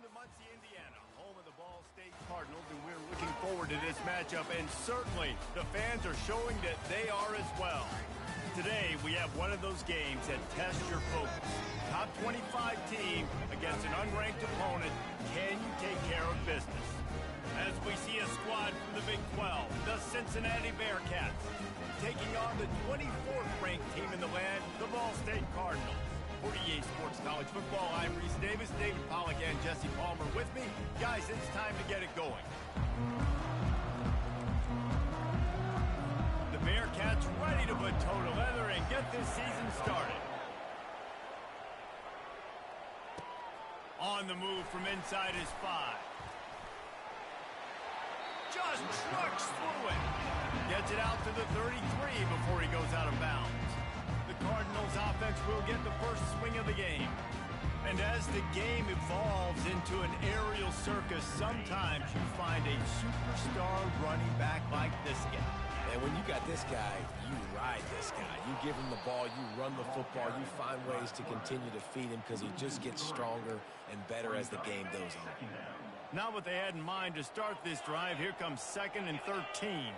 Welcome to Muncie, Indiana, home of the Ball State Cardinals, and we're looking forward to this matchup, and certainly the fans are showing that they are as well. Today, we have one of those games that tests your focus. Top 25 team against an unranked opponent. Can you take care of business? As we see a squad from the Big 12, the Cincinnati Bearcats, taking on the 24th ranked team in the land, the Ball State Cardinals. For EA Sports College Football, I'm Reese Davis, David Pollack, and Jesse Palmer with me. Guys, it's time to get it going. The Bearcats ready to put toe to leather and get this season started. On the move from inside his 5. Just trucks through it. Gets it out to the 33 before he goes out of bounds. The Cardinals offense will get the first swing of the game. And as the game evolves into an aerial circus, sometimes you find a superstar running back like this guy. And when you got this guy, you ride this guy. You give him the ball, you run the football, you find ways to continue to feed him because he just gets stronger and better as the game goes on. Not what they had in mind to start this drive. Here comes 2nd and 13.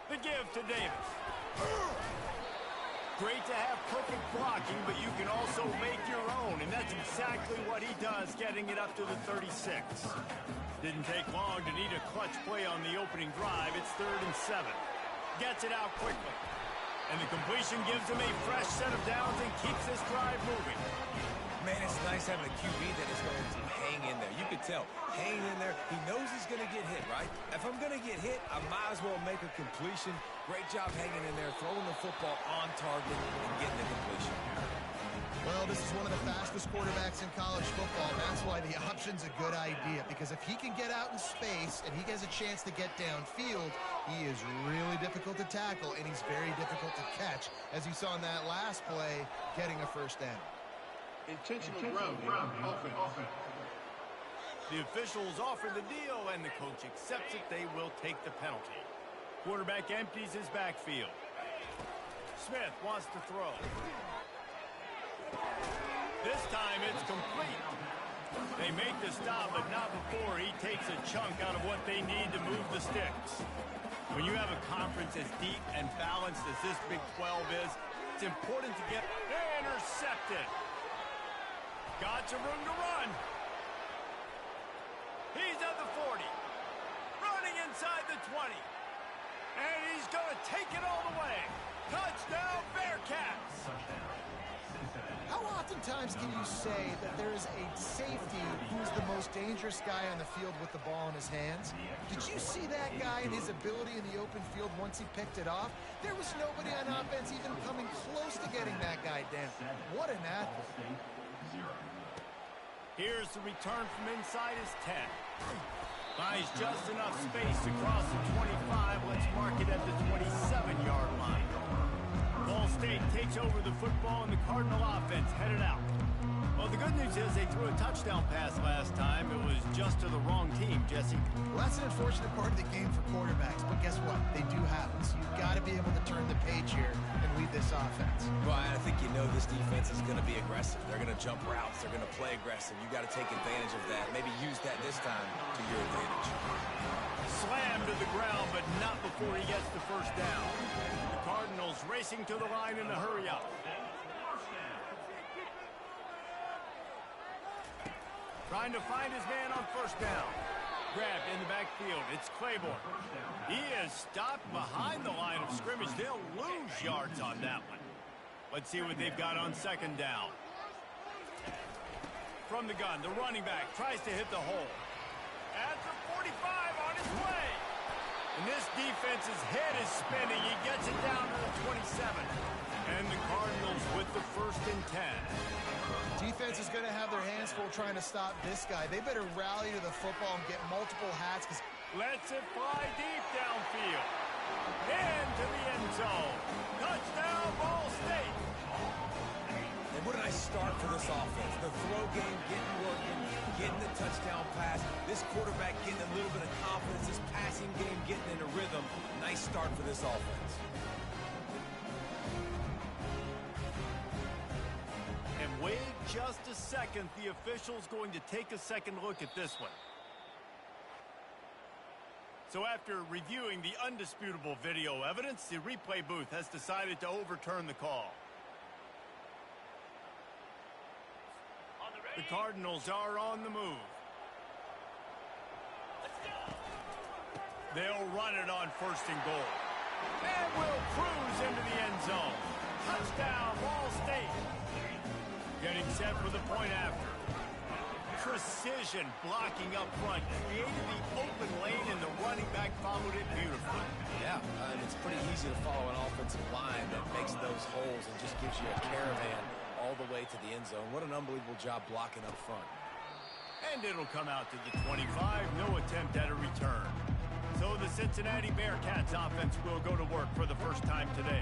The give to Davis. Great to have perfect blocking, but you can also make your own, and that's exactly what he does, getting it up to the 36. Didn't take long to need a clutch play on the opening drive. It's 3rd and 7. Gets it out quickly. And the completion gives him a fresh set of downs and keeps this drive moving. Man, it's nice having a QB that is going to hang in there. You can tell, hanging in there, he knows he's going to get hit, right? If I'm going to get hit, I might as well make a completion. Great job hanging in there, throwing the football on target and getting the completion. Well, this is one of the fastest quarterbacks in college football. That's why the option's a good idea, because if he can get out in space and he gets a chance to get downfield, he is really difficult to tackle, and he's very difficult to catch, as you saw in that last play, getting a first down. Intentional ground offense. The officials offer the deal, and the coach accepts it. They will take the penalty. Quarterback empties his backfield. Smith wants to throw. This time it's complete. They make the stop, but not before he takes a chunk out of what they need to move the sticks. When you have a conference as deep and balanced as this Big 12 is, it's important to get intercepted. Got some room to run. He's at the 40. Running inside the 20. And he's going to take it all the way. Touchdown, Bearcats. How oftentimes can you say that there is a safety who's the most dangerous guy on the field with the ball in his hands? Did you see that guy and his ability in the open field once he picked it off? There was nobody on offense even coming close to getting that guy down. What an athlete. Here's the return from inside his 10. Buys just enough space to cross the 25. Let's mark it at the 27-yard line. Ball State takes over the football, and the Cardinal offense headed out. Well, the good news is they threw a touchdown pass last time. It was just to the wrong team, Jesse. Well, that's an unfortunate part of the game for quarterbacks, but guess what? They do happen. So you've got to be able to turn the page here and lead this offense. Brian, I think you know this defense is going to be aggressive. They're going to jump routes. They're going to play aggressive. You got to take advantage of that. Maybe use that this time to your advantage. Slammed to the ground, but not before he gets the first down. The Cardinals racing to the line in a hurry-up. Trying to find his man on first down. Grabbed in the backfield. It's Claiborne. He is stopped behind the line of scrimmage. They'll lose yards on that one. Let's see what they've got on second down. From the gun, the running back tries to hit the hole. At the 45 on his way. And this defense's head is spinning. He gets it down to the 27. And the Cardinals with the 1st and 10. Defense is going to have their hands full trying to stop this guy. They better rally to the football and get multiple hats. Lets it fly deep downfield. Into the end zone. Touchdown, Ball State. And what a nice start for this offense. The throw game getting working, getting the touchdown pass. This quarterback getting a little bit of confidence. This passing game getting in a rhythm. Nice start for this offense. And Wade just a second. The official's going to take a second look at this one. So after reviewing the undisputable video evidence, the replay booth has decided to overturn the call. The Cardinals are on the move. They'll run it on 1st and goal. And will cruise into the end zone. Touchdown, Ball State. Getting set for the point after. Precision blocking up front. Created the open lane, and the running back followed it beautifully. Yeah, and it's pretty easy to follow an offensive line that makes those holes and just gives you a caravan all the way to the end zone. What an unbelievable job blocking up front. And it'll come out to the 25. No attempt at a return. So the Cincinnati Bearcats offense will go to work for the first time today.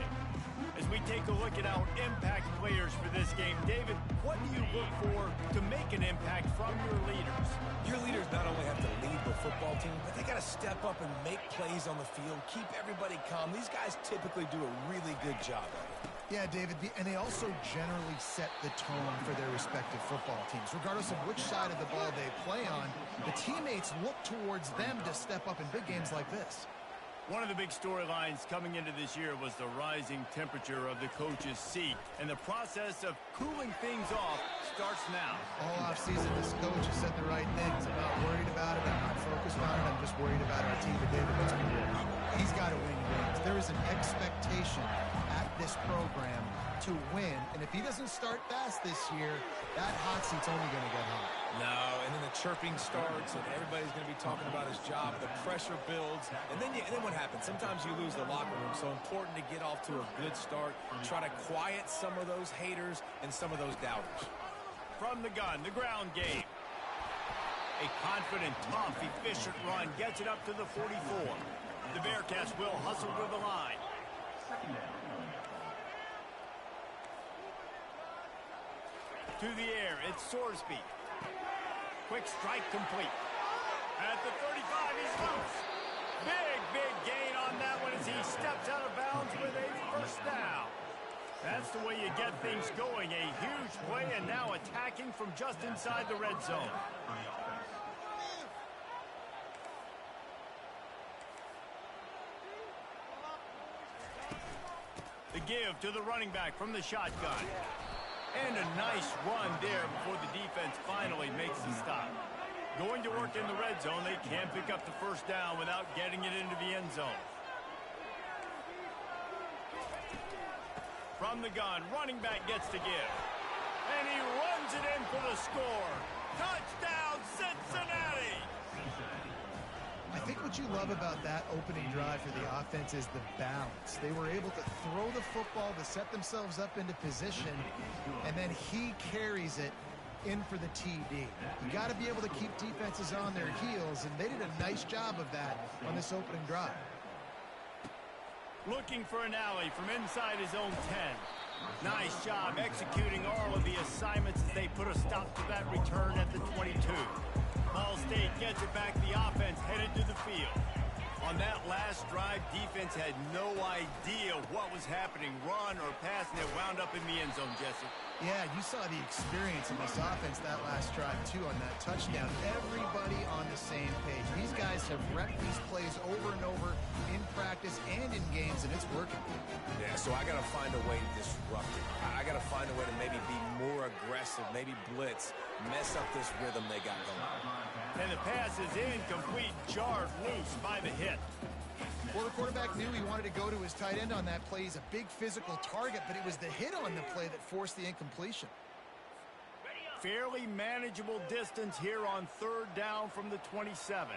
As we take a look at our impact players for this game, David, what do you look for to make an impact from your leaders? Your leaders not only have to lead the football team, but they got to step up and make plays on the field, keep everybody calm. These guys typically do a really good job of it. Yeah, David, and they also generally set the tone for their respective football teams. Regardless of which side of the ball they play on, the teammates look towards them to step up in big games like this. One of the big storylines coming into this year was the rising temperature of the coach's seat, and the process of cooling things off starts now. All offseason, this coach has said the right things. I'm not worried about it. I'm not focused on it. I'm just worried about our team. But David, let's be real. He's got to win games. There is an expectation at this program to win, and if he doesn't start fast this year, that hot seat's only going to get hot. No, and then the chirping starts, and everybody's going to be talking about his job. The pressure builds, and then what happens? Sometimes you lose the locker room, so important to get off to a good start, try to quiet some of those haters and some of those doubters. From the gun, the ground game. A confident, tough, efficient run gets it up to the 44. The Bearcats will hustle to the line. To the air, it's Sorsby. Quick strike complete. At the 35, he's loose. Big gain on that one as he steps out of bounds with a first down. That's the way you get things going. A huge play, and now attacking from just inside the red zone. The give to the running back from the shotgun. And a nice run there before the defense finally makes the stop. Going to work in the red zone, they can't pick up the first down without getting it into the end zone. From the gun, running back gets to give. And he runs it in for the score. Touchdown, Cincinnati! I think what you love about that opening drive for the offense is the balance. They were able to throw the football to set themselves up into position, and then he carries it in for the TD. You got to be able to keep defenses on their heels, and they did a nice job of that on this opening drive. Looking for an alley from inside his own 10. Nice job executing all of the assignments as they put a stop to that return at the 22. Ball State gets it back. The offense headed to the field. On that last drive, defense had no idea what was happening. Run or pass, and it wound up in the end zone, Jesse. Yeah, you saw the experience in this offense that last drive, too, on that touchdown. Everybody on the same page. These guys have repped these plays over and over in practice and in games, and it's working. Yeah, so I got to find a way to disrupt it. I got to find a way to maybe be more aggressive, maybe blitz, mess up this rhythm they got going. And the pass is incomplete, jarred loose by the hit. Well, the quarterback knew he wanted to go to his tight end on that play. He's a big physical target, but it was the hit on the play that forced the incompletion. Fairly manageable distance here on third down from the 27.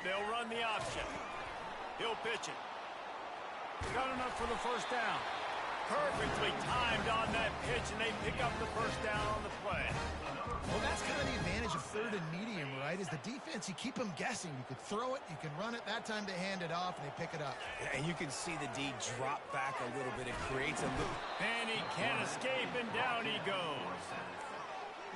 They'll run the option. He'll pitch it. Got enough for the first down. Perfectly timed on that pitch, and they pick up the first down on the play. Well, that's kind of the advantage of third and medium, right? Is the defense, you keep them guessing. You could throw it, you can run it. That time they hand it off, and they pick it up. Yeah, and you can see the D drop back a little bit. It creates a little... And he can't escape, and down he goes.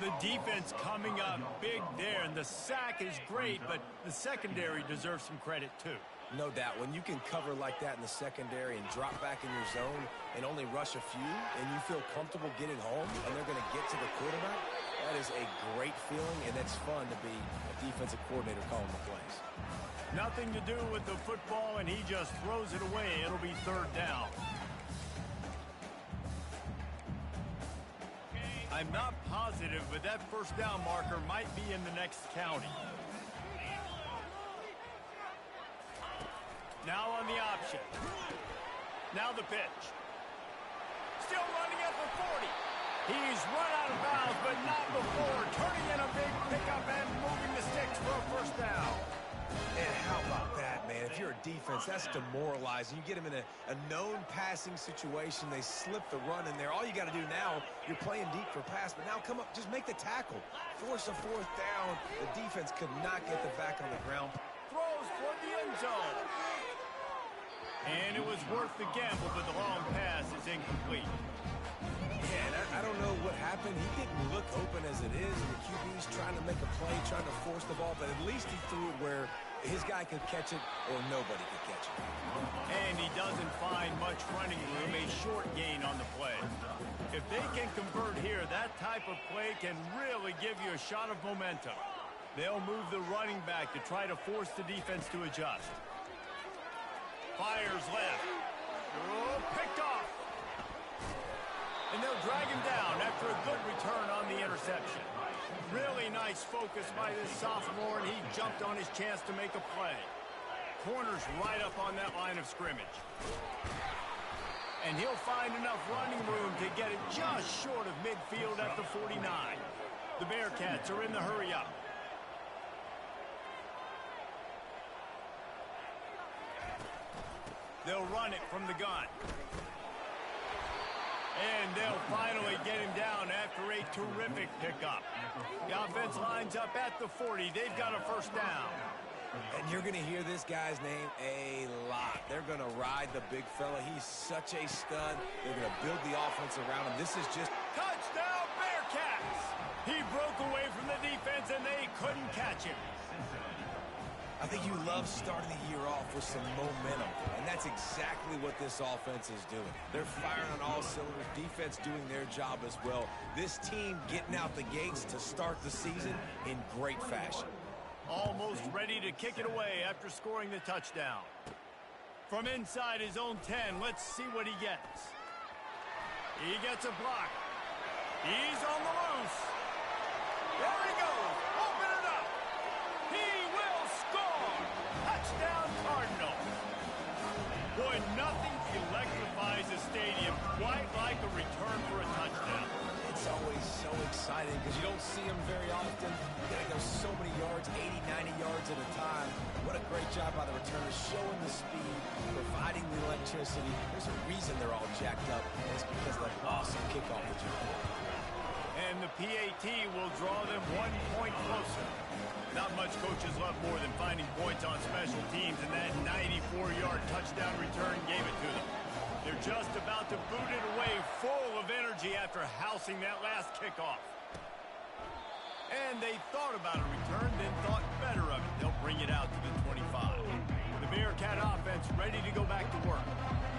The defense coming up big there, and the sack is great, but the secondary deserves some credit, too. No doubt. When you can cover like that in the secondary and drop back in your zone and only rush a few, and you feel comfortable getting home and they're going to get to the quarterback, that is a great feeling, and it's fun to be a defensive coordinator calling the plays. Nothing to do with the football, and he just throws it away. It'll be third down. I'm not positive, but that first down marker might be in the next county. Now on the option. Now the pitch. Still running up for 40. He's run out of bounds, but not before. Turning in a big pickup and moving the sticks for a first down. And how about that, man? If you're a defense, that's demoralizing. You get them in a known passing situation. They slip the run in there. All you got to do now, you're playing deep for pass, but now come up, just make the tackle. Force a fourth down. The defense could not get the back on the ground. Throws for the end zone. And it was worth the gamble, but the long pass is incomplete. Yeah, and I don't know what happened. He didn't look open as it is, and the QB's trying to make a play, trying to force the ball, but at least he threw it where his guy could catch it or nobody could catch it. And he doesn't find much running room, a short gain on the play. If they can convert here, that type of play can really give you a shot of momentum. They'll move the running back to try to force the defense to adjust. Fires left. Oh, picked off. And they'll drag him down after a good return on the interception. Really nice focus by this sophomore, and he jumped on his chance to make a play. Corner's right up on that line of scrimmage. And he'll find enough running room to get it just short of midfield at the 49. The Bearcats are in the hurry-up. They'll run it from the gun. And they'll finally get him down after a terrific pickup. The offense lines up at the 40. They've got a first down. And you're going to hear this guy's name a lot. They're going to ride the big fella. He's such a stud. They're going to build the offense around him. This is just... Touchdown, Bearcats! He broke away from the defense, and they couldn't catch him. I think you love starting the year off with some momentum, and that's exactly what this offense is doing. They're firing on all cylinders, defense doing their job as well. This team getting out the gates to start the season in great fashion. Almost ready to kick it away after scoring the touchdown. From inside his own 10, let's see what he gets. He gets a block. He's on the loose. There he goes. Open it up. He will score. Touchdown, Cardinal. Boy, nothing electrifies a stadium quite like a return for a touchdown. It's always so exciting because you don't see them very often. You're going to go so many yards, 80, 90 yards at a time. What a great job by the returners, showing the speed, providing the electricity. There's a reason they're all jacked up, and it's because of that awesome kickoff return. And the PAT will draw them 1 point closer. Not much coaches love more than finding points on special teams, and that 94-yard touchdown return gave it to them. They're just about to boot it away full of energy after housing that last kickoff. And they thought about a return, then thought better of it. They'll bring it out to the 25. The Bearcat offense ready to go back to work.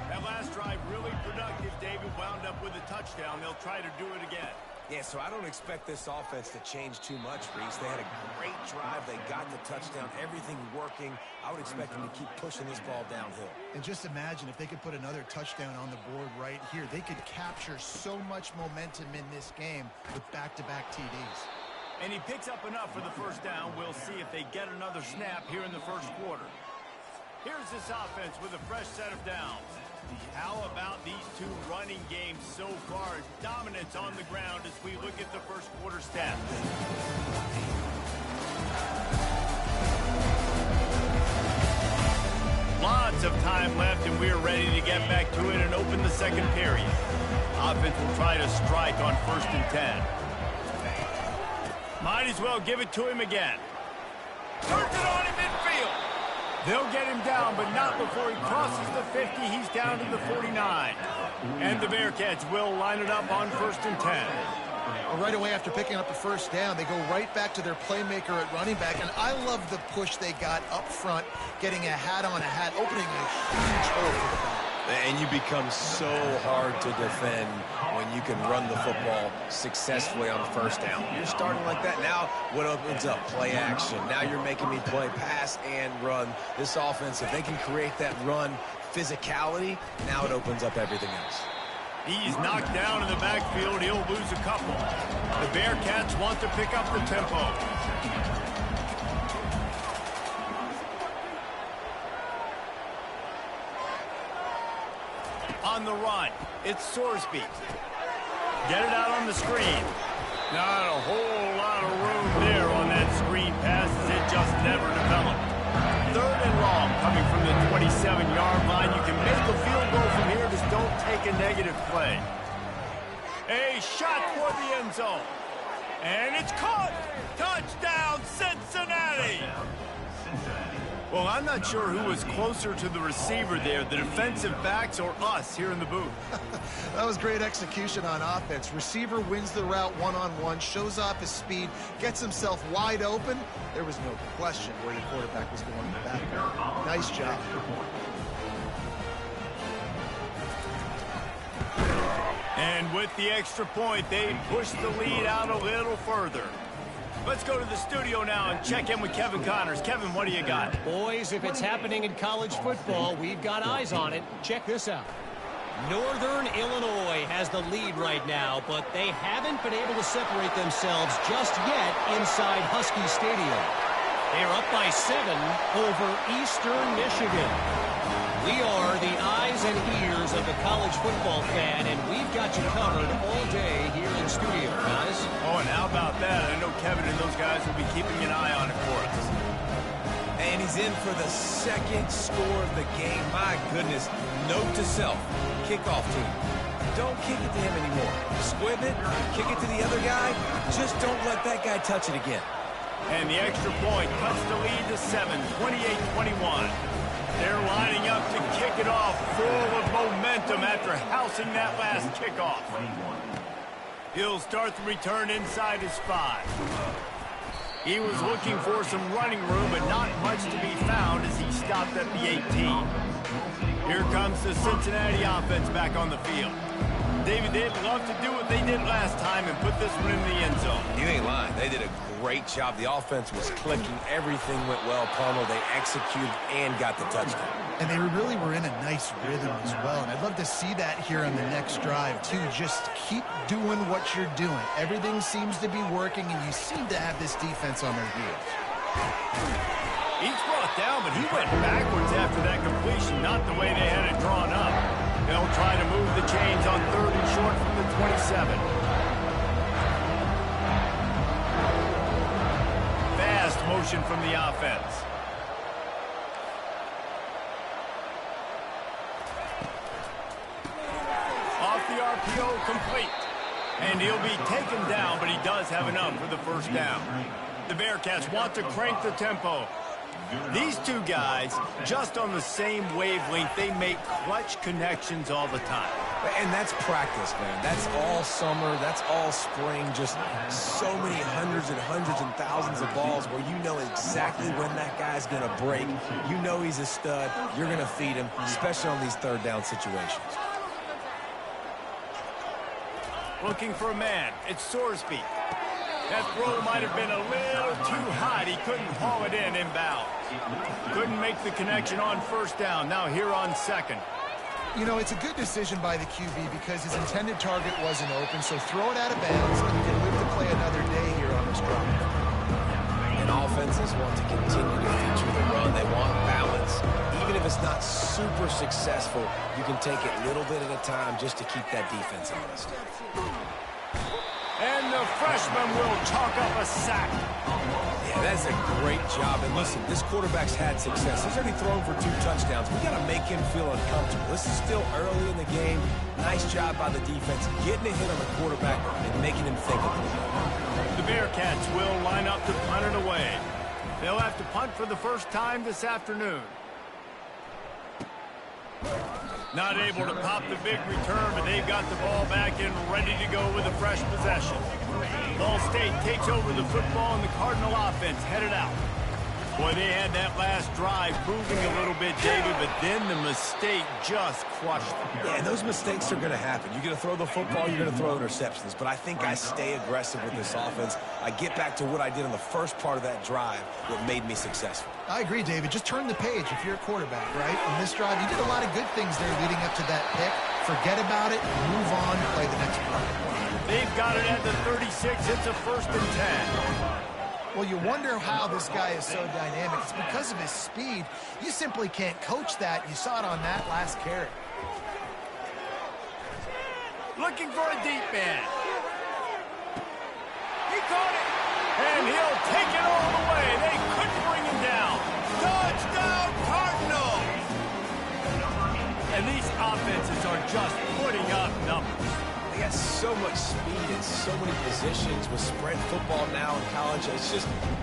That last drive really productive. David wound up with a touchdown. They'll try to do it again. Yeah, so I don't expect this offense to change too much, Reese. They had a great drive. They got the touchdown. Everything working. I would expect them to keep pushing this ball downhill. And just imagine if they could put another touchdown on the board right here. They could capture so much momentum in this game with back-to-back TDs. And he picks up enough for the first down. We'll see if they get another snap here in the first quarter. Here's this offense with a fresh set of downs. How about these two running games so far? Dominance on the ground as we look at the first quarter stats. Lots of time left, and we're ready to get back to it and open the second period. Offense will try to strike on 1st and 10. Might as well give it to him again. Turns it on in midfield. They'll get him down, but not before he crosses the 50. He's down to the 49. And the Bearcats will line it up on 1st and 10. Right away after picking up the first down, they go right back to their playmaker at running back, and I love the push they got up front, getting a hat on a hat, opening a huge hole for the ball. And you become so hard to defend when you can run the football successfully on first down. You're starting like that. Now what opens up? Play action. Now you're making me play pass and run. This offense, if they can create that run physicality, now it opens up everything else. He's knocked down in the backfield. He'll lose a couple. The Bearcats want to pick up the tempo. On the run, it's Sorsby. Get it out on the screen. Not a whole lot of room there on that screen pass as it just never developed. 3rd and long coming from the 27-yard line. You can make a field goal from here, just don't take a negative play. A shot toward the end zone. And it's caught. Touchdown, Cincinnati. Well, I'm not sure who was closer to the receiver there, the defensive backs or us here in the booth. That was great execution on offense. Receiver wins the route one-on-one, shows off his speed, gets himself wide open. There was no question where the quarterback was going in the back. Nice job. And with the extra point, they push the lead out a little further. Let's go to the studio now and check in with Kevin Connors. Kevin, what do you got? Boys, if it's happening in college football, we've got eyes on it. Check this out. Northern Illinois has the lead right now, but they haven't been able to separate themselves just yet inside Husky Stadium. They're up by 7 over Eastern Michigan. We are the eyes and ears of the college football fan, and we've got you covered all day here in studio, guys. Oh, and how about that? I know Kevin and those guys will be keeping an eye on it for us. And he's in for the 2nd score of the game. My goodness. Note to self. Kickoff team. Don't kick it to him anymore. Squib it. Kick it to the other guy. Just don't let that guy touch it again. And the extra point cuts the lead to 7, 28-21. They're lining up to kick it off full of momentum after housing that last kickoff. He'll start the return inside his 5. He was looking for some running room, but not much to be found as he stopped at the 18. Here comes the Cincinnati offense back on the field. David, they'd love to do what they did last time and put this one in the end zone. You ain't lying. They did a great job. The offense was clicking. Everything went well. Palmer, they executed and got the touchdown. And they really were in a nice rhythm as well. And I'd love to see that here on the next drive, too. Just keep doing what you're doing. Everything seems to be working, and you seem to have this defense on their heels. He's brought down, but he went backwards after that completion, not the way they had it drawn up. They'll try to move the chains on 3rd and short from the 27. Fast motion from the offense. Off the RPO, complete. And he'll be taken down, but he does have enough for the first down. The Bearcats want to crank the tempo. These two guys, just on the same wavelength, they make clutch connections all the time. And that's practice, man. That's all summer. That's all spring. Just so many hundreds and thousands of balls where you know exactly when that guy's going to break. You know he's a stud. You're going to feed him, especially on these 3rd down situations. Looking for a man. It's Sorsby. That throw might have been a little too hot. He couldn't haul it in inbound. Couldn't make the connection on first down. Now here on 2nd. You know, it's a good decision by the QB because his intended target wasn't open, so throw it out of bounds and you can live to play another day here on this drive. And offenses want to continue to feature the run. They want balance. Even if it's not super successful, you can take it little bit at a time just to keep that defense honest. And the freshman will chalk up a sack. Yeah, that's a great job. And listen, this quarterback's had success. He's already thrown for 2 touchdowns. We got to make him feel uncomfortable. This is still early in the game. Nice job by the defense, getting a hit on the quarterback and making him think a little bit. The Bearcats will line up to punt it away. They'll have to punt for the first time this afternoon. Not able to pop the big return, but they've got the ball back and ready to go with a fresh possession. Ball State takes over the football, and the Cardinal offense headed out. Boy, they had that last drive moving a little bit, David, but then the mistake just crushed them. Yeah, those mistakes are going to happen. You're going to throw the football, you're going to throw interceptions. But I think I stay aggressive with this offense. I get back to what I did in the first part of that drive that made me successful. I agree, David. Just turn the page if you're a quarterback, right? On this drive, you did a lot of good things there leading up to that pick. Forget about it, move on, play the next play. They've got it at the 36. It's a 1st and 10. Well, you wonder how this guy is so dynamic. It's because of his speed. You simply can't coach that. You saw it on that last carry. Looking for a deep man. He caught it. And he'll take it all the way. They couldn't bring him down. Touchdown, Cardinals! And these offenses are just putting up numbers. They got so much speed and so many positions with spread football now in college.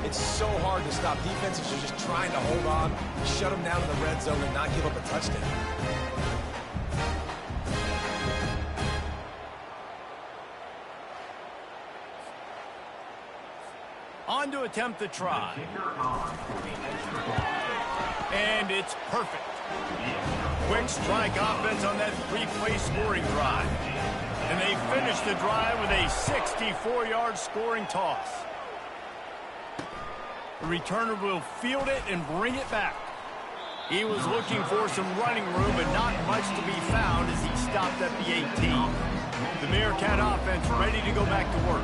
It's so hard to stop. Defenses are just trying to hold on, shut them down in the red zone, and not give up a touchdown. On to attempt the try. And it's perfect. Quick strike offense on that 3-play scoring drive. And they finish the drive with a 64-yard scoring toss. The returner will field it and bring it back. He was looking for some running room, but not much to be found as he stopped at the 18. The Bearcat offense ready to go back to work.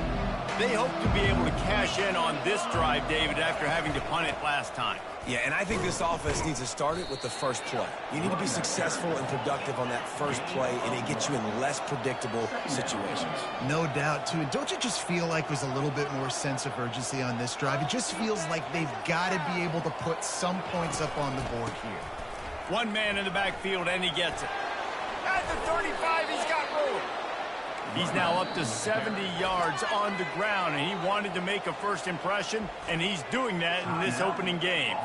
They hope to be able to cash in on this drive, David, after having to punt it last time. Yeah, and I think this offense needs to start it with the first play. You need to be successful and productive on that first play, and it gets you in less predictable situations. No doubt, too. And don't you just feel like there's a little bit more sense of urgency on this drive? It just feels like they've got to be able to put some points up on the board here. One man in the backfield, and he gets it. At the 35, he's got room. He's now up to 70 yards on the ground, and he wanted to make a first impression, and he's doing that in this opening game.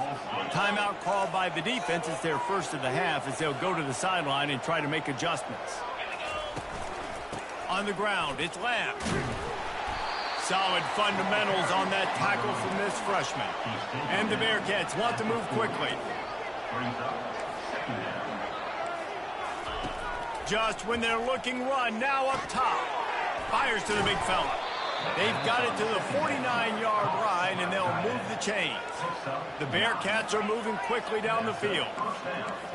Timeout called by the defense. It's their first of the half as they'll go to the sideline and try to make adjustments. On the ground, it's Lamb. Solid fundamentals on that tackle from this freshman. And the Bearcats want to move quickly. Just when they're looking run, now up top. Fires to the big fella. They've got it to the 49-yard line, and they'll move the chains. The Bearcats are moving quickly down the field.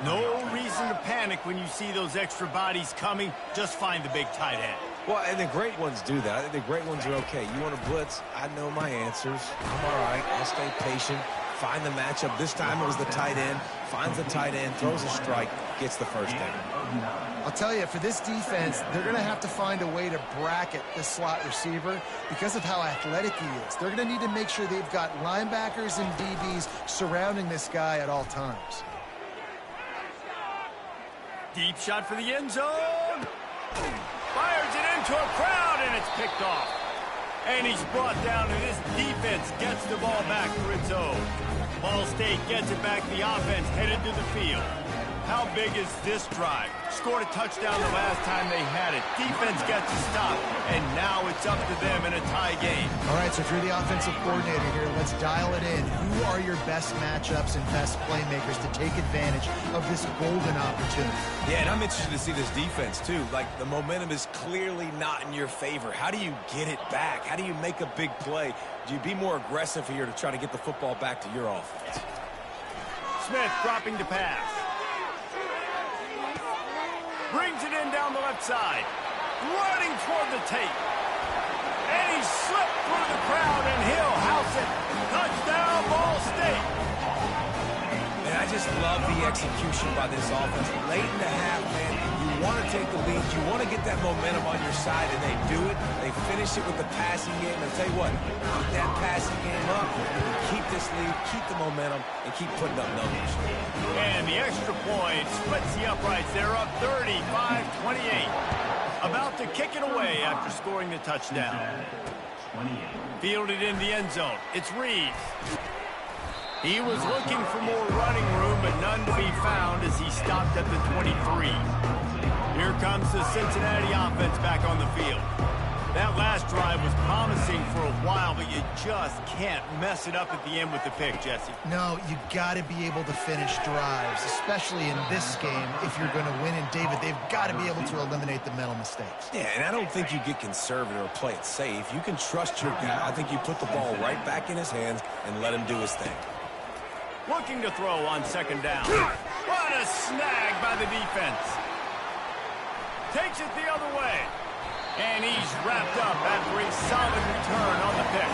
No reason to panic when you see those extra bodies coming. Just find the big tight end. Well, and the great ones do that. I think the great ones are okay. You want to blitz? I know my answers. I'm all right. I'll stay patient. Find the matchup. This time it was the tight end. Finds the tight end, throws a strike, gets the first down. I'll tell you, for this defense, they're going to have to find a way to bracket this slot receiver because of how athletic he is. They're going to need to make sure they've got linebackers and DBs surrounding this guy at all times. Deep shot for the end zone. Fires it into a crowd, and it's picked off. And he's brought down, and this defense gets the ball back for its own. Ball State gets it back. The offense headed to the field. How big is this drive? Scored a touchdown the last time they had it. Defense gets a stop, and now it's up to them in a tie game. All right, so if you're the offensive coordinator here, let's dial it in. Who are your best matchups and best playmakers to take advantage of this golden opportunity? Yeah, and I'm interested to see this defense, too. Like, the momentum is clearly not in your favor. How do you get it back? How do you make a big play? Do you be more aggressive here to try to get the football back to your offense? Smith dropping to pass. Brings it in down the left side. Running toward the tape. And he slipped through the crowd, and he'll house it. Touchdown, Ball State. And I just love the execution by this offense. Late in the half, man, you want to take the lead. You want to get that momentum on your side, and they do it. They finish it with the passing game. And I'll tell you what, keep that passing game up. Keep this lead, keep the momentum, and keep putting up numbers. And the extra point splits the uprights. They're up 35-28. About to kick it away after scoring the touchdown. Fielded in the end zone. It's Reeves. He was looking for more running room, but none to be found as he stopped at the 23. Here comes the Cincinnati offense back on the field. That last drive was promising for a while, but you just can't mess it up at the end with the pick, Jesse. No, you got to be able to finish drives, especially in this game if you're going to win. And, David, they've got to be able to eliminate the mental mistakes. Yeah, and I don't think you get conservative or play it safe. You can trust your guy. I think you put the ball right back in his hands and let him do his thing. Looking to throw on second down. What a snag by the defense. Takes it the other way. And he's wrapped up after a solid return on the pick.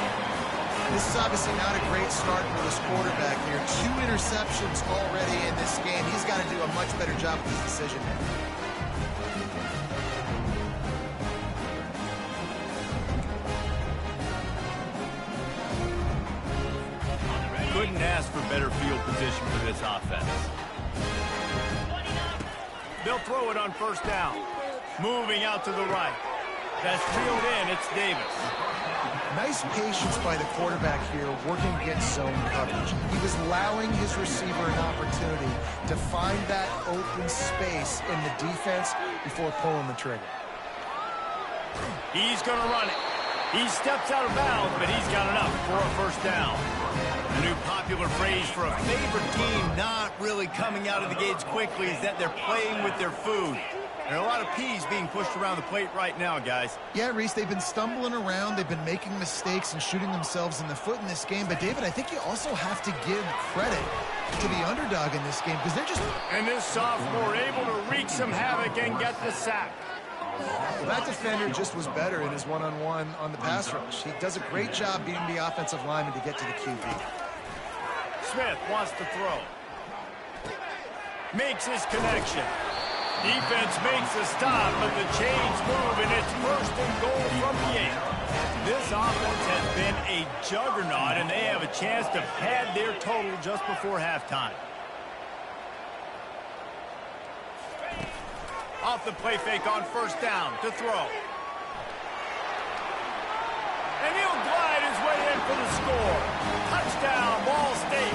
This is obviously not a great start for this quarterback here. 2 interceptions already in this game. He's got to do a much better job with his decision making. Couldn't ask for better field position for this offense. They'll throw it on first down. Moving out to the right. That's reeled in. It's Davis. Nice patience by the quarterback here working against zone coverage. He was allowing his receiver an opportunity to find that open space in the defense before pulling the trigger. He's going to run it. He steps out of bounds, but he's got enough for a first down. A new popular phrase for a favorite team not really coming out of the gates quickly is that they're playing with their food. There are a lot of peas being pushed around the plate right now, guys. Yeah, Reese, they've been stumbling around. They've been making mistakes and shooting themselves in the foot in this game. But, David, I think you also have to give credit to the underdog in this game because they're just... And this sophomore able to wreak some havoc and get the sack. Well, that defender just was better in his one-on-one on the pass rush. He does a great job beating the offensive lineman to get to the QB. Smith wants to throw. Makes his connection. Defense makes a stop, but the chains move, and it's first and goal from the 8. This offense has been a juggernaut, and they have a chance to pad their total just before halftime. Off the play fake on first down to throw. And he'll glide his way in for the score. Touchdown, Ball State.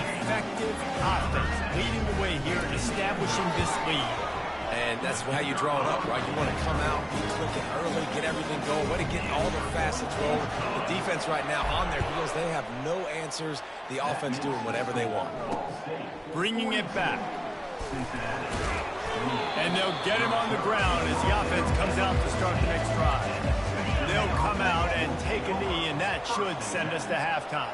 Effective offense leading the way here and establishing this lead. And that's how you draw it up, right? You want to come out, be clicking early, get everything going, way to get all the facets rolling. The defense right now on their heels, they have no answers. The offense doing whatever they want. Bringing it back. And they'll get him on the ground as the offense comes out to start the next drive. They'll come out and take a knee, and that should send us to halftime.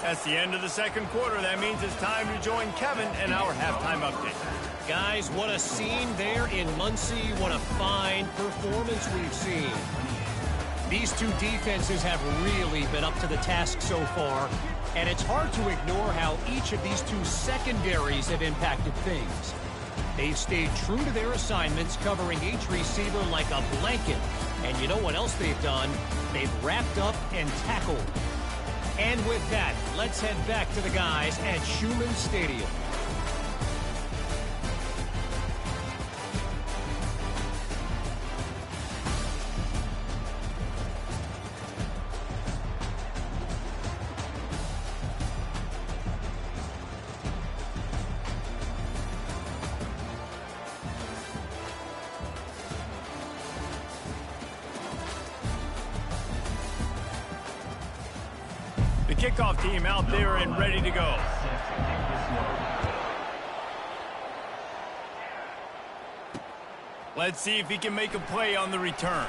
That's the end of the second quarter. That means it's time to join Kevin in our halftime update. Guys, what a scene there in Muncie. What a fine performance we've seen. These two defenses have really been up to the task so far, and it's hard to ignore how each of these two secondaries have impacted things. They've stayed true to their assignments, covering each receiver like a blanket. And you know what else they've done? They've wrapped up and tackled. And with that, let's head back to the guys at Schumann Stadium. Kickoff team out there and ready to go. Let's see if he can make a play on the return.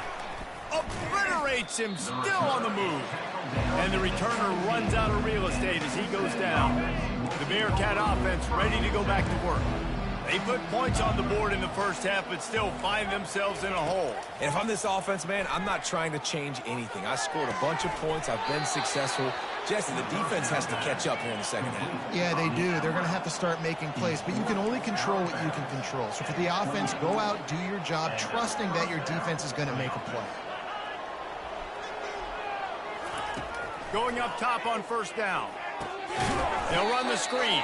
Obliterates him, still on the move. And the returner runs out of real estate as he goes down. The Bearcat offense ready to go back to work. They put points on the board in the first half, but still find themselves in a hole. And if I'm this offense, man, I'm not trying to change anything. I scored a bunch of points. I've been successful. Jesse, the defense has to catch up here in the second half. Yeah, they do. They're going to have to start making plays, but you can only control what you can control. So for the offense, go out, do your job, trusting that your defense is going to make a play. Going up top on first down. They'll run the screen.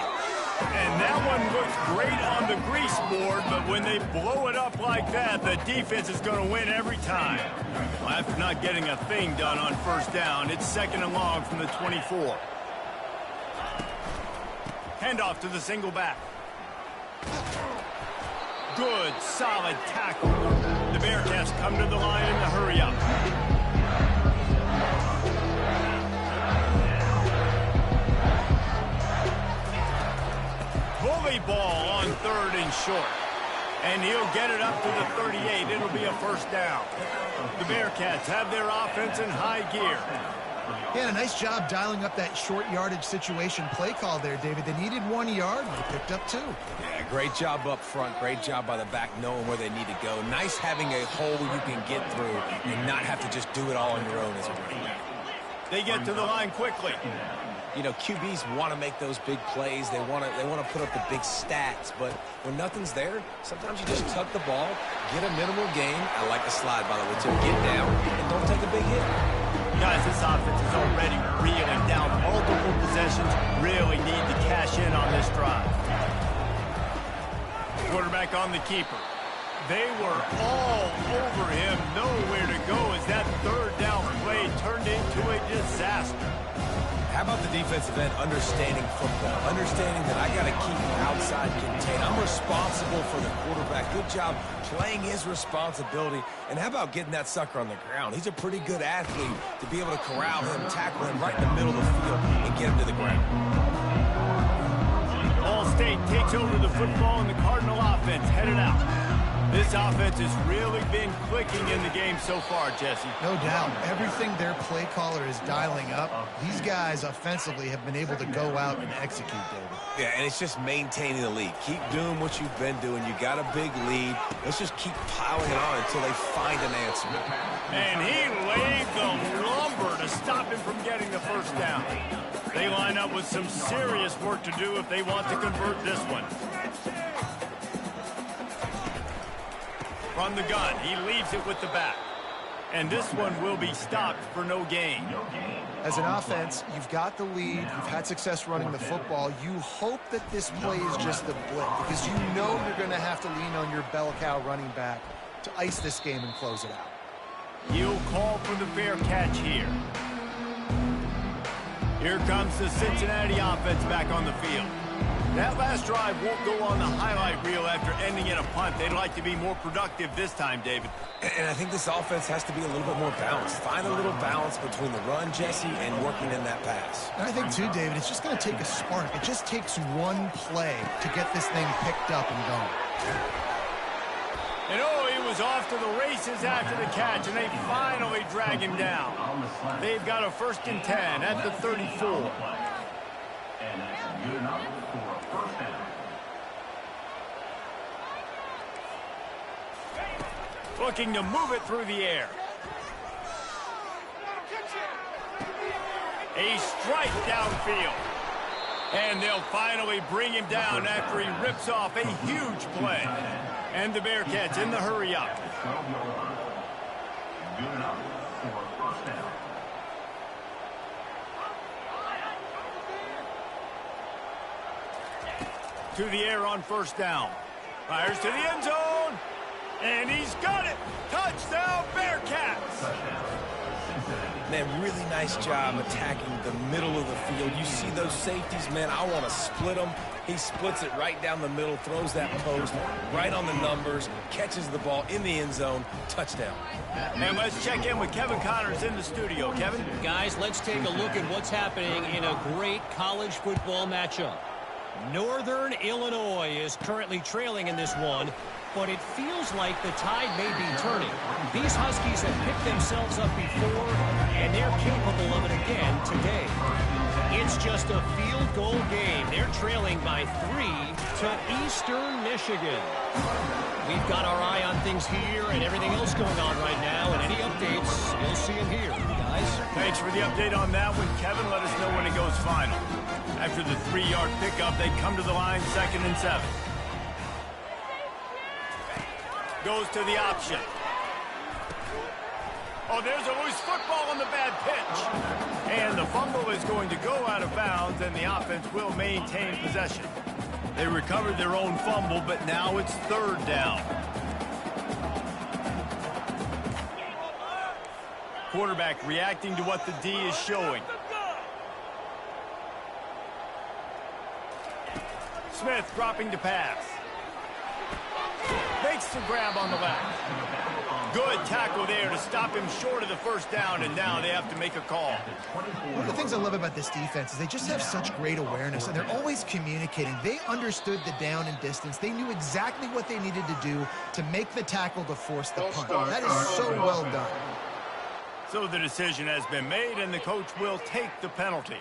And that one looks great on the grease board, but when they blow it up like that, the defense is going to win every time. Well, after not getting a thing done on first down, it's 2nd and long from the 24. Handoff to the single back. Good, solid tackle. The Bearcats come to the line in the hurry-up. Bully ball on 3rd and short. And he'll get it up to the 38. It'll be a first down. The Bearcats have their offense in high gear. Yeah, a nice job dialing up that short yardage situation play call there, David. They needed 1 yard, and they picked up 2. Yeah, great job up front. Great job by the back knowing where they need to go. Nice having a hole you can get through and not have to just do it all on your own as a running back. They get to the line quickly. You know, QBs want to make those big plays. They want to put up the big stats. But when nothing's there, sometimes you just tuck the ball, get a minimal gain. I like the slide, by the way, too. Get down and don't take a big hit. Guys, this offense is already reeling down multiple possessions. Really need to cash in on this drive. Quarterback on the keeper. They were all over him. Nowhere to go as that 3rd down play turned into a disaster. How about the defensive end understanding football, understanding that I got to keep outside contained. I'm responsible for the quarterback. Good job playing his responsibility. And how about getting that sucker on the ground? He's a pretty good athlete to be able to corral him, tackle him right in the middle of the field, and get him to the ground. Ball State takes over the football, and the Cardinal offense headed out. This offense has really been clicking in the game so far, Jesse. No doubt. Everything their play caller is dialing up, these guys offensively have been able to go out and execute, David. Yeah, and it's just maintaining the lead. Keep doing what you've been doing. You got a big lead. Let's just keep piling it on until they find an answer. And he laid the lumber to stop him from getting the first down. They line up with some serious work to do if they want to convert this one. From the gun, he leaves it with the back. And this one will be stopped for no gain. As an offense, you've got the lead. You've had success running the football. You hope that this play is just the blip because you know you're going to have to lean on your bell cow running back to ice this game and close it out. He'll call for the fair catch here. Here comes the Cincinnati offense back on the field. That last drive won't go on the highlight reel after ending in a punt. They'd like to be more productive this time, David. And I think this offense has to be a little bit more balanced. Find a little balance between the run, Jesse, and working in that pass. And I think, too, David, it's just going to take a spark. It just takes one play to get this thing picked up and going. And oh, he was off to the races after the catch, and they finally drag him down. They've got a 1st and 10 at the 34. And that's good enough for a first down. Looking to move it through the air. A strike downfield. And they'll finally bring him down after he rips off a huge play. And the Bearcats in the hurry-up. Good enough for a first down. To the air on 1st down. Fires to the end zone. And he's got it. Touchdown, Bearcats. Man, really nice job attacking the middle of the field. You see those safeties, man, I want to split them. He splits it right down the middle, throws that post right on the numbers, catches the ball in the end zone, touchdown. And let's check in with Kevin Connors in the studio. Kevin? Guys, let's take a look at what's happening in a great college football matchup. Northern Illinois is currently trailing in this one, but it feels like the tide may be turning. These Huskies have picked themselves up before, and they're capable of it again today. It's just a field goal game. They're trailing by 3 to Eastern Michigan. We've got our eye on things here and everything else going on right now, and any updates, you'll see them here, guys. Thanks for the update on that one, Kevin. Let us know when it goes final. After the 3-yard pickup, they come to the line 2nd and 7. Goes to the option. Oh, there's a loose football on the bad pitch. And the fumble is going to go out of bounds, and the offense will maintain possession. They recovered their own fumble, but now it's third down. Quarterback reacting to what the D is showing. Smith dropping to pass. Makes the grab on the left. Good tackle there to stop him short of the first down, and now they have to make a call. One of the things I love about this defense is they just have such great awareness, and they're always communicating. They understood the down and distance. They knew exactly what they needed to do to make the tackle to force the punt. That is so well done. So the decision has been made, and the coach will take the penalty.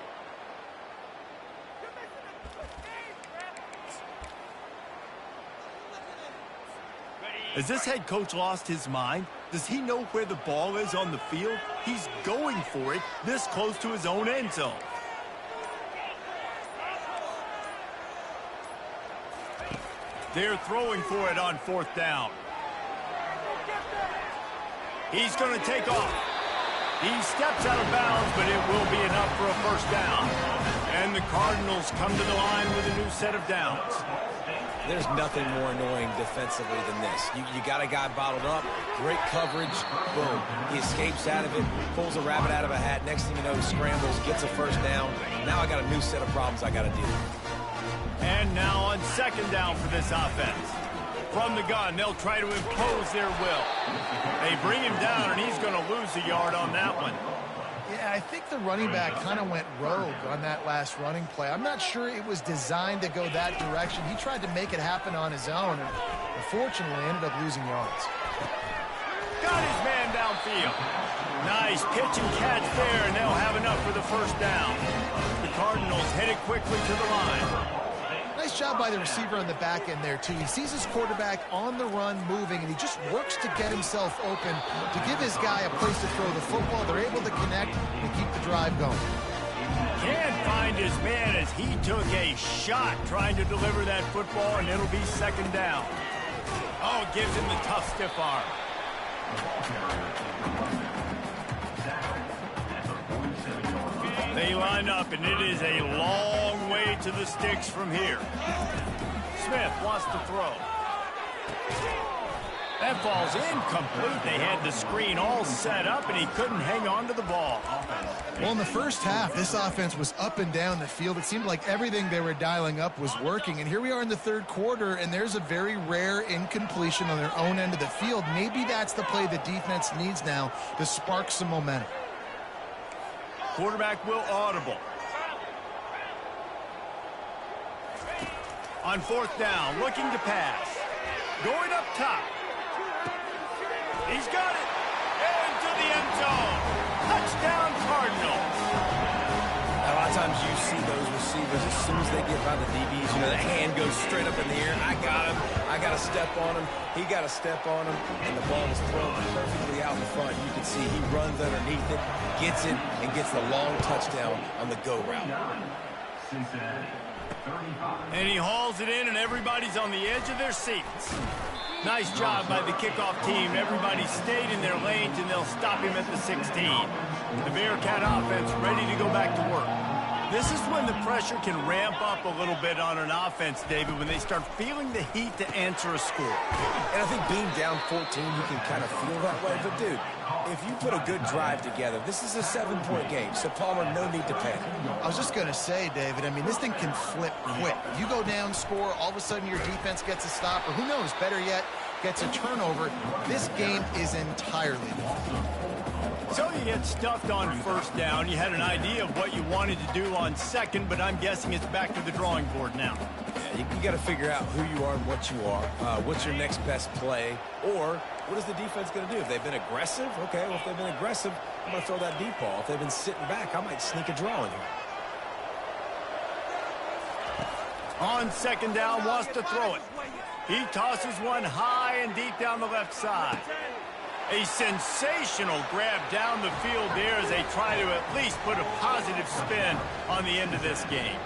Has this head coach lost his mind? Does he know where the ball is on the field? He's going for it this close to his own end zone. They're throwing for it on fourth down. He's going to take off. He steps out of bounds, but it will be enough for a first down. And the Cardinals come to the line with a new set of downs. There's nothing more annoying defensively than this. You got a guy bottled up, great coverage, boom. He escapes out of it, pulls a rabbit out of a hat. Next thing you know, he scrambles, gets a first down. Now I got a new set of problems I got to deal with. And now on second down for this offense. From the gun, they'll try to impose their will. They bring him down, and he's going to lose a yard on that one. Yeah, I think the running back kind of went rogue on that last running play. I'm not sure it was designed to go that direction. He tried to make it happen on his own, and unfortunately ended up losing yards. Got his man downfield. Nice pitch and catch there, and they'll have enough for the first down. The Cardinals headed quickly to the line. Nice job by the receiver on the back end there, too. He sees his quarterback on the run moving, and he just works to get himself open to give his guy a place to throw the football. They're able to connect and keep the drive going. Can't find his man as he took a shot trying to deliver that football, and it'll be second down. Oh, gives him the tough stiff arm. They line up, and it is a long way to the sticks from here. Smith wants to throw. That ball's incomplete. They had the screen all set up, and he couldn't hang on to the ball. Well, in the first half, this offense was up and down the field. It seemed like everything they were dialing up was working. And here we are in the third quarter, and there's a very rare incompletion on their own end of the field. Maybe that's the play the defense needs now to spark some momentum. Quarterback will audible. On fourth down, looking to pass. Going up top. He's got it. Into the end zone. Touchdown, Cardinals. A lot of times you see those receivers, as soon as they get by the DBs, you know, the hand goes straight up in the air. I got him. I got to step on him. He got to step on him. And the ball is thrown perfectly out in front. You can see he runs underneath it, gets it, and gets the long touchdown on the go route. Cincinnati, 35. And he hauls it in, and everybody's on the edge of their seats. Nice job by the kickoff team. Everybody stayed in their lanes, and they'll stop him at the 16. The Bearcat offense ready to go back to work. This is when the pressure can ramp up a little bit on an offense, David, when they start feeling the heat to answer a score. And I think being down 14, you can kind of feel that way. But, dude, if you put a good drive together, this is a 7-point game. So, Palmer, no need to panic. I was just going to say, David, I mean, this thing can flip quick. You go down, score, all of a sudden your defense gets a stop, or who knows, better yet, gets a turnover. This game is entirely different. So you get stuffed on first down. You had an idea of what you wanted to do on second, but I'm guessing it's back to the drawing board now. Yeah, you got to figure out who you are and what you are. What's your next best play? Or what is the defense going to do? If they've been aggressive, okay, well, if they've been aggressive, I'm going to throw that deep ball. If they've been sitting back, I might sneak a draw in here. On second down, wants to throw it. He tosses one high and deep down the left side. A sensational grab down the field there as they try to at least put a positive spin on the end of this game.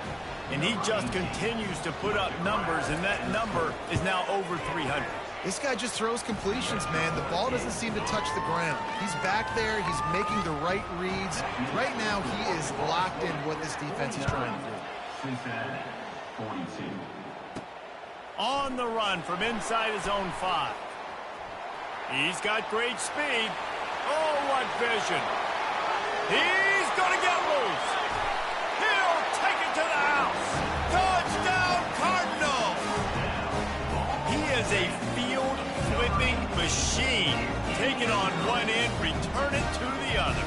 And he just continues to put up numbers, and that number is now over 300. This guy just throws completions, man. The ball doesn't seem to touch the ground. He's back there. He's making the right reads. Right now, he is locked in what this defense is trying to do. Cincinnati, 42. On the run from inside his own 5. He's got great speed. Oh, what vision. He's going to get loose. He'll take it to the house. Touchdown, Cardinals. He is a field-flipping machine. Take it on one end, return it to the other.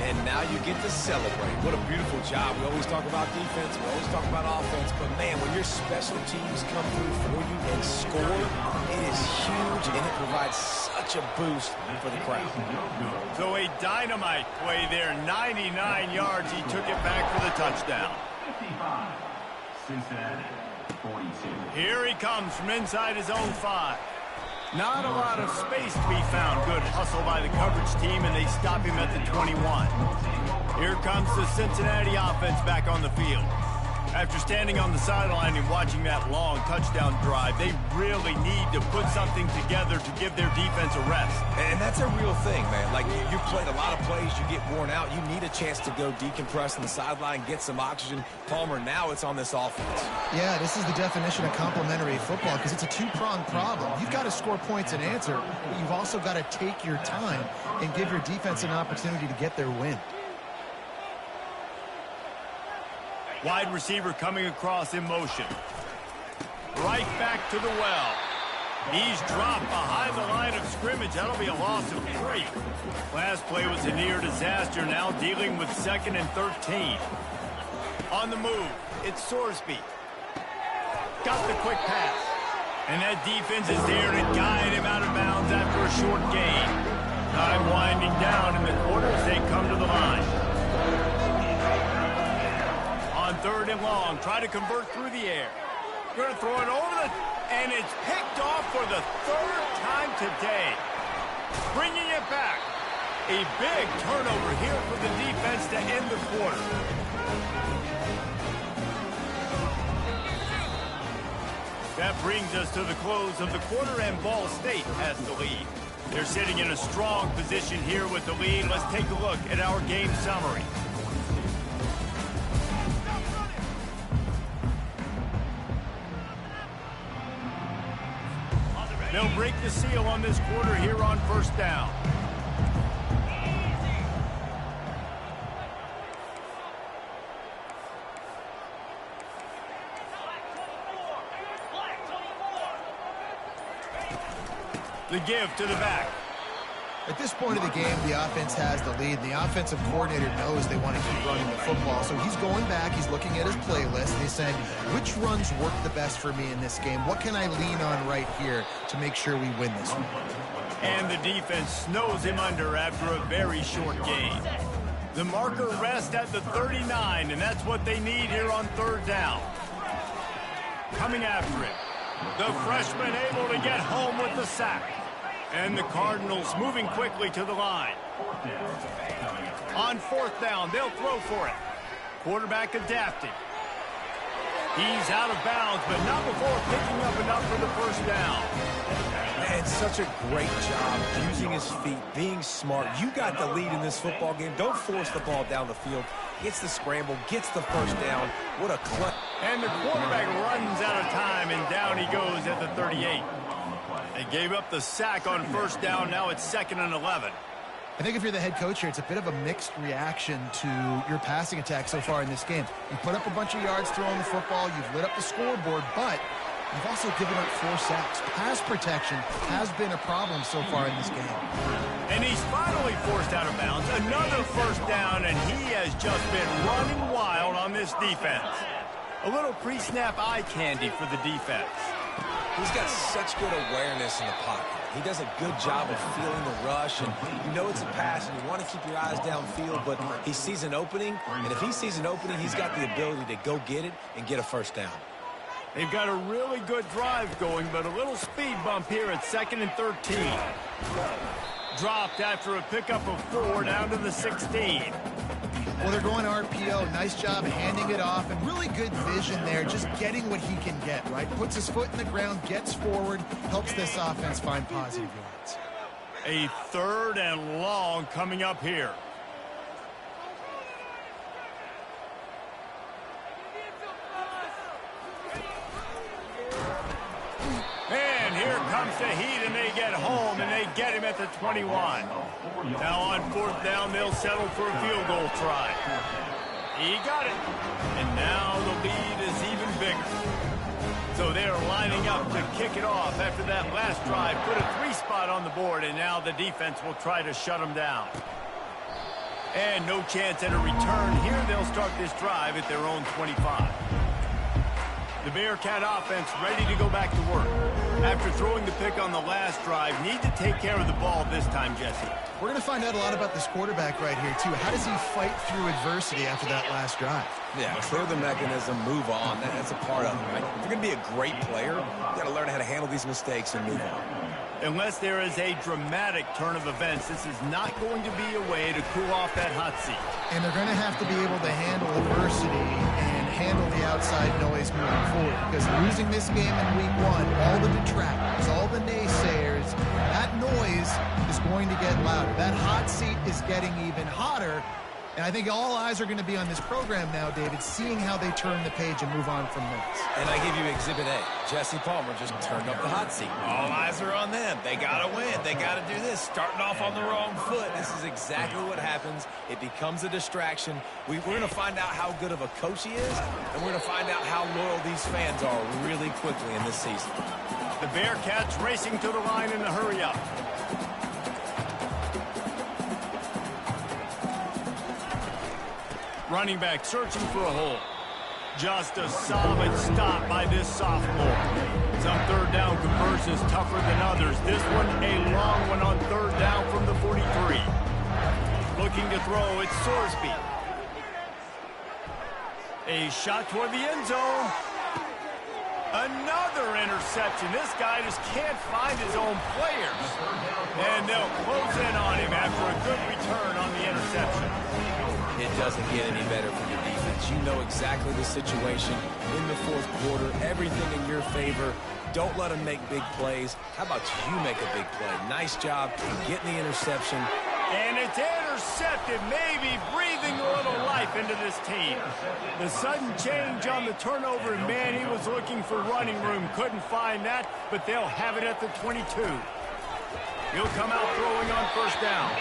And now you get to celebrate. What a beautiful job. We always talk about defense. We always talk about offense. But, man, when your special teams come through for you and score, it is huge, and it provides such a boost for the crowd. So a dynamite play there. 99 yards. He took it back for the touchdown. 55, Cincinnati, 42. Here he comes from inside his own 5. Not a lot of space to be found. Good hustle by the coverage team, and they stop him at the 21. Here comes the Cincinnati offense back on the field. After standing on the sideline and watching that long touchdown drive, they really need to put something together to give their defense a rest. And that's a real thing, man. Like, you played a lot of plays, you get worn out. You need a chance to go decompress on the sideline, get some oxygen. Palmer, now it's on this offense. Yeah, this is the definition of complementary football because it's a two-pronged problem. You've got to score points and answer, but you've also got to take your time and give your defense an opportunity to get their win. Wide receiver coming across in motion. Right back to the well. He's dropped behind the line of scrimmage. That'll be a loss of 3. Last play was a near disaster. Now dealing with 2nd and 13. On the move, it's Sorsby. Got the quick pass. And that defense is there to guide him out of bounds after a short gain. Time winding down in the quarter as they come to the line. On 3rd and long, try to convert through the air. Going to throw it over and it's picked off for the 3rd time today. Bringing it back. A big turnover here for the defense to end the quarter. That brings us to the close of the quarter, and Ball State has the lead. They're sitting in a strong position here with the lead. Let's take a look at our game summary. They'll break the seal on this quarter here on 1st down. The give to the back. At this point of the game, the offense has the lead. The offensive coordinator knows they want to keep running the football. So he's going back. He's looking at his playlist. And he's saying, which runs work the best for me in this game? What can I lean on right here to make sure we win this one? And the defense snows him under after a very short gain. The marker rests at the 39, and that's what they need here on 3rd down. Coming after it. The freshman able to get home with the sack. And the Cardinals moving quickly to the line. On 4th down, they'll throw for it. Quarterback adapting. He's out of bounds, but not before picking up enough for the 1st down. Man, such a great job using his feet, being smart. You got the lead in this football game. Don't force the ball down the field. Gets the scramble, gets the 1st down. What a clutch. And the quarterback runs out of time, and down he goes at the 38. They gave up the sack on 1st down. Now it's 2nd and 11. I think if you're the head coach here, it's a bit of a mixed reaction to your passing attack so far in this game. You put up a bunch of yards throwing the football. You've lit up the scoreboard, but you've also given up 4 sacks. Pass protection has been a problem so far in this game. And he's finally forced out of bounds. Another 1st down, and he has just been running wild on this defense. A little pre-snap eye candy for the defense. He's got such good awareness in the pocket. He does a good job of feeling the rush, and you know it's a pass, and you want to keep your eyes downfield, but he sees an opening, and if he sees an opening, he's got the ability to go get it and get a 1st down. They've got a really good drive going, but a little speed bump here at 2nd and 13. Dropped after a pickup of 4 down to the 16. Well, they're going RPO. Nice job handing it off, and really good vision there, just getting what he can get, right? Puts his foot in the ground, gets forward, helps this offense find positive yards. A 3rd and long coming up here. There's the heat, and they get home, and they get him at the 21. Now on 4th down, they'll settle for a field goal try. He got it. And now the lead is even bigger. So they're lining up to kick it off after that last drive. Put a 3 spot on the board, and now the defense will try to shut them down. And no chance at a return here. They'll start this drive at their own 25. The Bearcat offense ready to go back to work. After throwing the pick on the last drive, need to take care of the ball this time, Jesse. We're going to find out a lot about this quarterback right here, too. How does he fight through adversity after that last drive? Yeah, clear the mechanism, move on. That's a part of it, right? If you're going to be a great player, you got to learn how to handle these mistakes and move on. Unless there is a dramatic turn of events, this is not going to be a way to cool off that hot seat. And they're going to have to be able to handle adversity and handle the outside noise moving forward. Because losing this game in week 1, all the detractors, all the naysayers, that noise is going to get louder. That hot seat is getting even hotter. And I think all eyes are going to be on this program now, David, seeing how they turn the page and move on from this. And I give you Exhibit A. Jesse Palmer just turned up the hot seat. All eyes are on them. They got to win. They got to do this. Starting off on the wrong foot. This is exactly what happens. It becomes a distraction. We're going to find out how good of a coach he is, and we're going to find out how loyal these fans are really quickly in this season. The Bearcats racing to the line in the hurry-up. Running back searching for a hole. Just a solid stop by this sophomore. Some third down conversions tougher than others. This one a long one on 3rd down from the 43. Looking to throw, it's Sorsby. A shot toward the end zone. Another interception. This guy just can't find his own players. And they'll close in on him after a good return on the interception. It doesn't get any better for the defense. You know exactly the situation in the 4th quarter. Everything in your favor. Don't let them make big plays. How about you make a big play? Nice job getting the interception. And it's intercepted, maybe breathing a little life into this team. The sudden change on the turnover, and man, he was looking for running room. Couldn't find that, but they'll have it at the 22. He'll come out throwing on 1st down.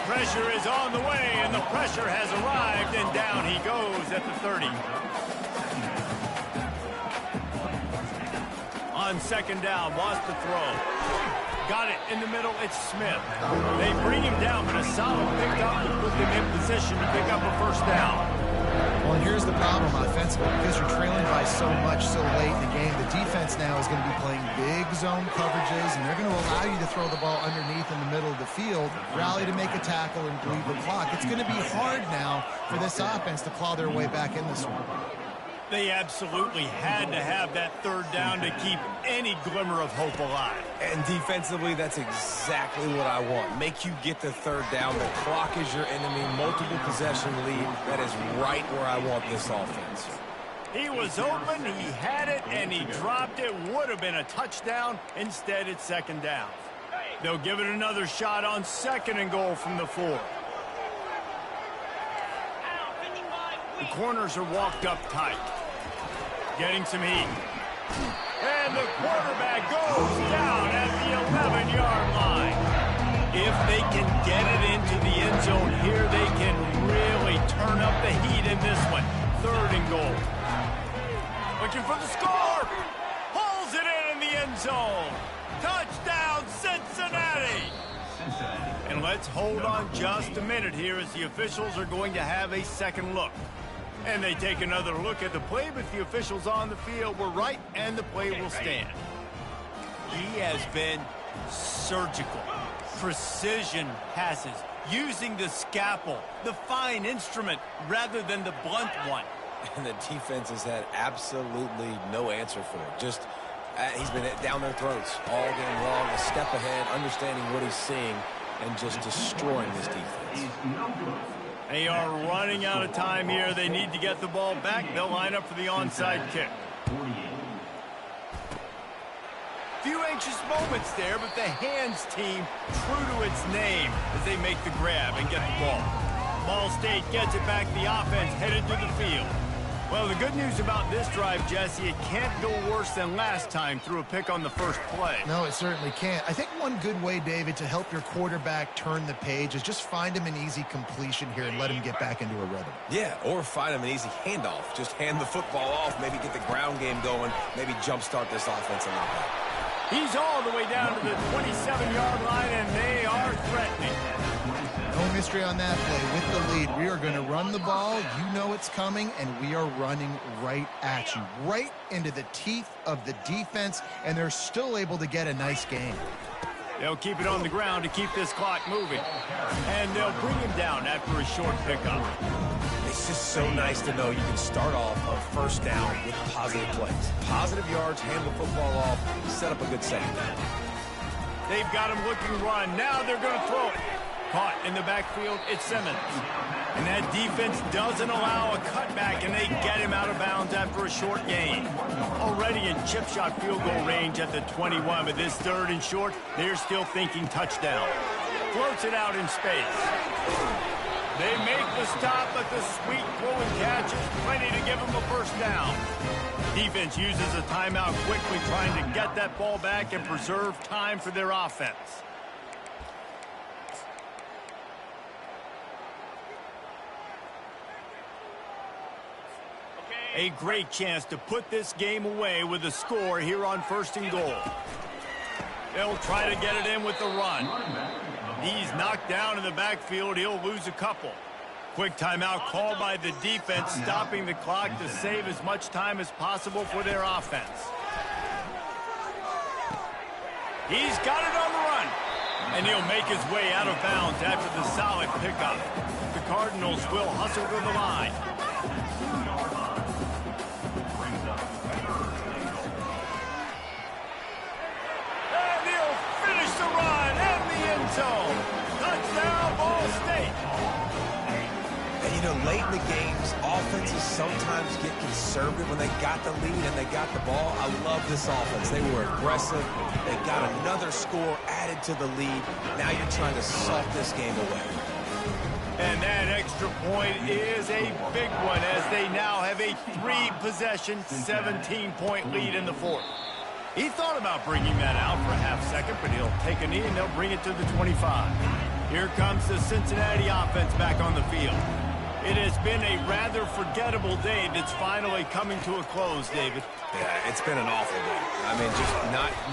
Pressure is on the way, and the pressure has arrived, and down he goes at the 30. On 2nd down, wants to throw. Got it in the middle, it's Smith. They bring him down, but a solid pick up to put them in position to pick up a 1st down. Well, and here's the problem offensively. Because you're trailing by so much so late in the game, the defense now is going to be playing big zone coverages, and they're going to allow you to throw the ball underneath in the middle of the field, rally to make a tackle, and bleed the clock. It's going to be hard now for this offense to claw their way back in this one. They absolutely had to have that 3rd down to keep any glimmer of hope alive. And defensively, that's exactly what I want. Make you get the 3rd down. The clock is your enemy. Multiple possession lead. That is right where I want this offense. He was open, he had it, and he dropped it. Would have been a touchdown. Instead, it's 2nd down. They'll give it another shot on 2nd and goal from the 4. The corners are walked up tight. Getting some heat. And the quarterback goes down at the 11-yard line. If they can get it into the end zone here, they can really turn up the heat in this one. 3rd and goal. Looking for the score. Pulls it in the end zone. Touchdown, Cincinnati. And let's hold on just a minute here as the officials are going to have a second look. And they take another look at the play, but the officials on the field were right, and the play will stand. He has been surgical. Precision passes, using the scalpel, the fine instrument, rather than the blunt one. And the defense has had absolutely no answer for it. Just, he's been down their throats all game long, a step ahead, understanding what he's seeing, and just destroying this defense. They are running out of time here. They need to get the ball back. They'll line up for the onside kick. Few anxious moments there, but the hands team true to its name as they make the grab and get the ball. Ball State gets it back. The offense headed to the field. Well, the good news about this drive, Jesse, it can't go worse than last time through a pick on the first play. No, it certainly can't. I think one good way, David, to help your quarterback turn the page is just find him an easy completion here and let him get back into a rhythm. Yeah, or find him an easy handoff. Just hand the football off, maybe get the ground game going, maybe jumpstart this offense a little bit. He's all the way down to the 27-yard line, and they are threatening. No mystery on that play. With the lead, we are going to run the ball. You know it's coming, and we are running right at you, right into the teeth of the defense, and they're still able to get a nice gain. They'll keep it on the ground to keep this clock moving, and they'll bring him down after a short pickup. It's just so nice to know you can start off on first down with positive plays. Positive yards, hand the football off, set up a good second down. They've got him looking run. Now they're going to throw it. Caught in the backfield, it's Simmons. And that defense doesn't allow a cutback, and they get him out of bounds after a short gain. Already in chip shot field goal range at the 21, but this third and short, they're still thinking touchdown. Floats it out in space. They make the stop, but the sweet throw and catch is plenty to give them a first down. Defense uses a timeout quickly, trying to get that ball back and preserve time for their offense. A great chance to put this game away with a score here on first and goal. They'll try to get it in with the run. He's knocked down in the backfield. He'll lose a couple. Quick timeout called by the defense, stopping the clock to save as much time as possible for their offense. He's got it on the run. And he'll make his way out of bounds after the solid pickup. The Cardinals will hustle to the line. Touchdown, Ball State. And you know, late in the games, offenses sometimes get conservative when they got the lead and they got the ball. I love this offense. They were aggressive. They got another score added to the lead. Now you're trying to salt this game away. And that extra point is a big one as they now have a 3-possession, 17-point lead in the fourth. He thought about bringing that out for a half second, but he'll take a knee and they'll bring it to the 25. Here comes the Cincinnati offense back on the field. It has been a rather forgettable day that's finally coming to a close, David. Yeah, it's been an awful day. I mean, just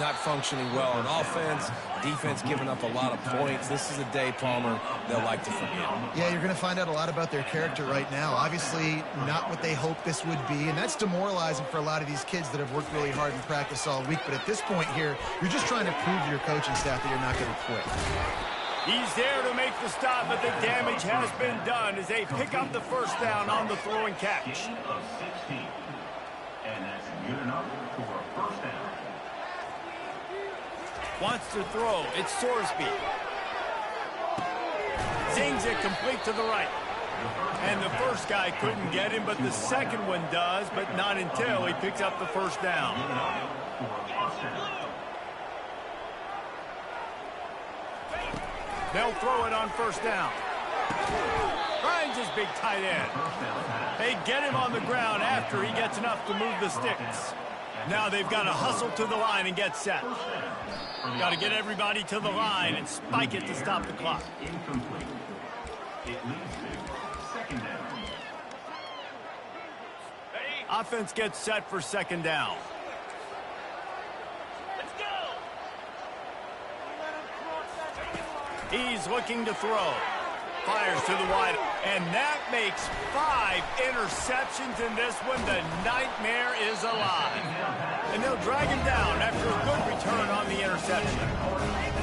not functioning well on offense, defense giving up a lot of points. This is a day, Palmer, they'll like to forget. Yeah, you're going to find out a lot about their character right now. Obviously, not what they hoped this would be, and that's demoralizing for a lot of these kids that have worked really hard in practice all week. But at this point here, you're just trying to prove to your coaching staff that you're not going to quit. He's there to make the stop, but the damage has been done as they pick up the first down on the throw and catch. Of 16. And that's good enough for a first down. Wants to throw. It's Sorsby. Zings it complete to the right. And the first guy couldn't get him, but the second one does, but not until he picks up the first down. They'll throw it on first down. Finds his big tight end. They get him on the ground after he gets enough to move the sticks. Now they've got to hustle to the line and get set. Got to get everybody to the line and spike it to stop the clock. Incomplete. It leads to second down. Offense gets set for second down. He's looking to throw. Fires to the wide. And that makes 5 interceptions in this one. The nightmare is alive. And they'll drag him down after a good return on the interception.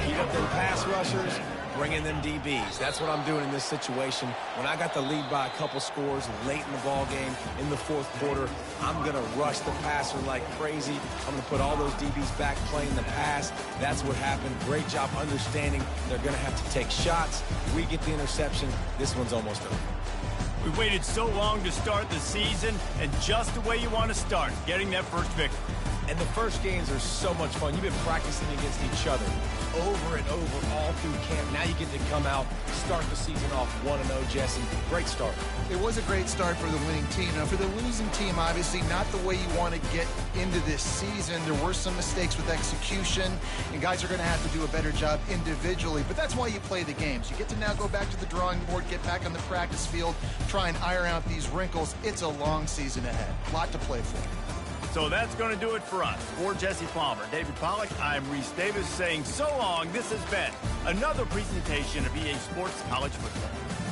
Keep up them pass rushers, bring in them DBs. That's what I'm doing in this situation. When I got the lead by a couple scores late in the ball game, in the fourth quarter, I'm going to rush the passer like crazy. I'm going to put all those DBs back playing the pass. That's what happened. Great job understanding they're going to have to take shots. We get the interception. This one's almost over. We waited so long to start the season, and just the way you want to start, getting that first victory. And the first games are so much fun. You've been practicing against each other. over and over all through camp. Now you get to come out, start the season off 1-0, Jesse. Great start. It was a great start for the winning team. Now, for the losing team, obviously not the way you want to get into this season. There were some mistakes with execution, and guys are going to have to do a better job individually. But that's why you play the games. You get to now go back to the drawing board, get back on the practice field, try and iron out these wrinkles. It's a long season ahead. A lot to play for. So that's going to do it for us. For Jesse Palmer, David Pollack, I'm Reese Davis saying so long. This has been another presentation of EA Sports College Football.